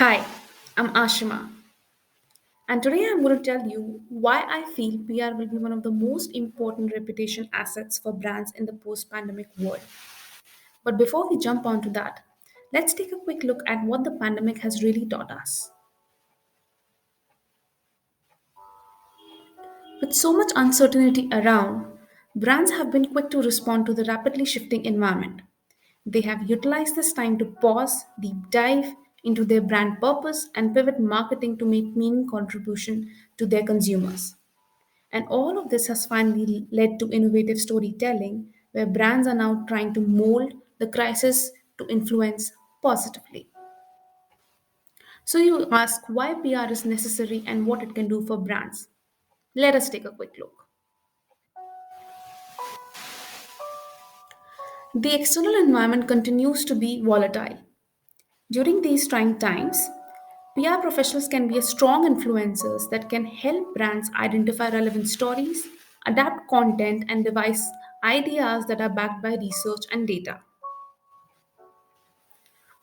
Hi, I'm Ashima, and today I'm going to tell you why I feel PR will be one of the most important reputation assets for brands in the post pandemic world. But before we jump onto that, let's take a quick look at what the pandemic has really taught us. With so much uncertainty around, brands have been quick to respond to the rapidly shifting environment. They have utilized this time to pause, deep dive into their brand purpose, and pivot marketing to make meaningful contribution to their consumers. And all of this has finally led to innovative storytelling, where brands are now trying to mold the crisis to influence positively. So you ask why PR is necessary and what it can do for brands. Let us take a quick look. The external environment continues to be volatile. During these trying times, PR professionals can be a strong influencers that can help brands identify relevant stories, adapt content, and devise ideas that are backed by research and data.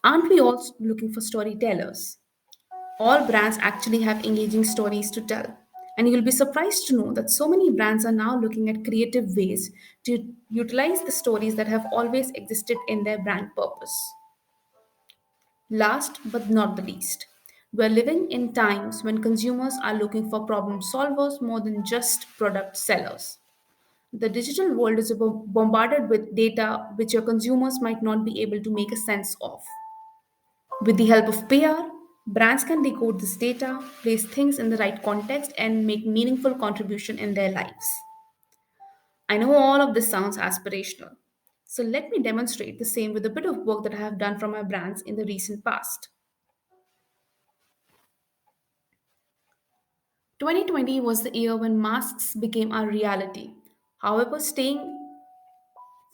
Aren't we all looking for storytellers? All brands actually have engaging stories to tell. And you'll be surprised to know that so many brands are now looking at creative ways to utilize the stories that have always existed in their brand purpose. Last but not the least, we're living in times when consumers are looking for problem solvers more than just product sellers. The digital world is bombarded with data which your consumers might not be able to make a sense of. With the help of PR, brands can decode this data, place things in the right context, and make meaningful contribution in their lives. I know all of this sounds aspirational. So let me demonstrate the same with a bit of work that I have done for my brands in the recent past. 2020 was the year when masks became our reality. However, staying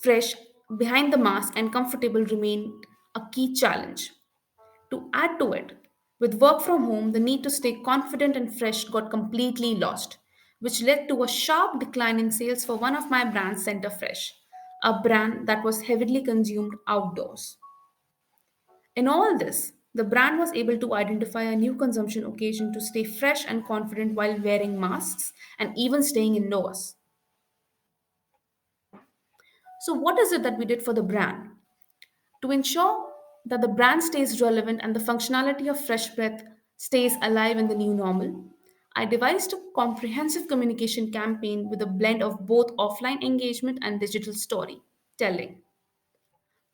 fresh behind the mask and comfortable remained a key challenge. To add to it, with work from home, the need to stay confident and fresh got completely lost, which led to a sharp decline in sales for one of my brands, Center Fresh, a brand that was heavily consumed outdoors. In all this, the brand was able to identify a new consumption occasion to stay fresh and confident while wearing masks and even staying indoors. So, what is it that we did for the brand? To ensure that the brand stays relevant and the functionality of Fresh Breath stays alive in the new normal, I devised a comprehensive communication campaign with a blend of both offline engagement and digital storytelling.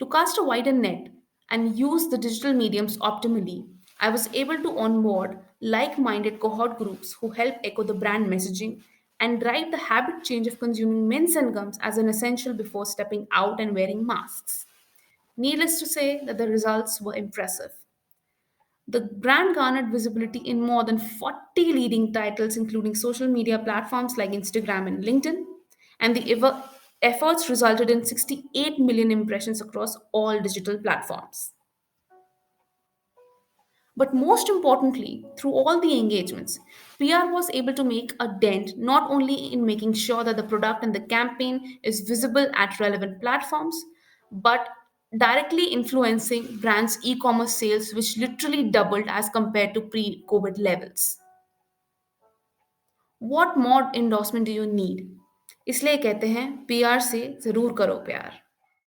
To cast a wider net and use the digital mediums optimally, I was able to onboard like minded cohort groups who help echo the brand messaging and drive the habit change of consuming mints and gums as an essential before stepping out and wearing masks. Needless to say that the results were impressive. The brand garnered visibility in more than 40 leading titles, including social media platforms like Instagram and LinkedIn, and the efforts resulted in 68 million impressions across all digital platforms. But most importantly, through all the engagements, PR was able to make a dent not only in making sure that the product and the campaign is visible at relevant platforms, but directly influencing brands' e commerce sales, which literally doubled as compared to pre COVID levels. What more endorsement do you need? इसलिए कहते हैं PR से जरूर करो प्यार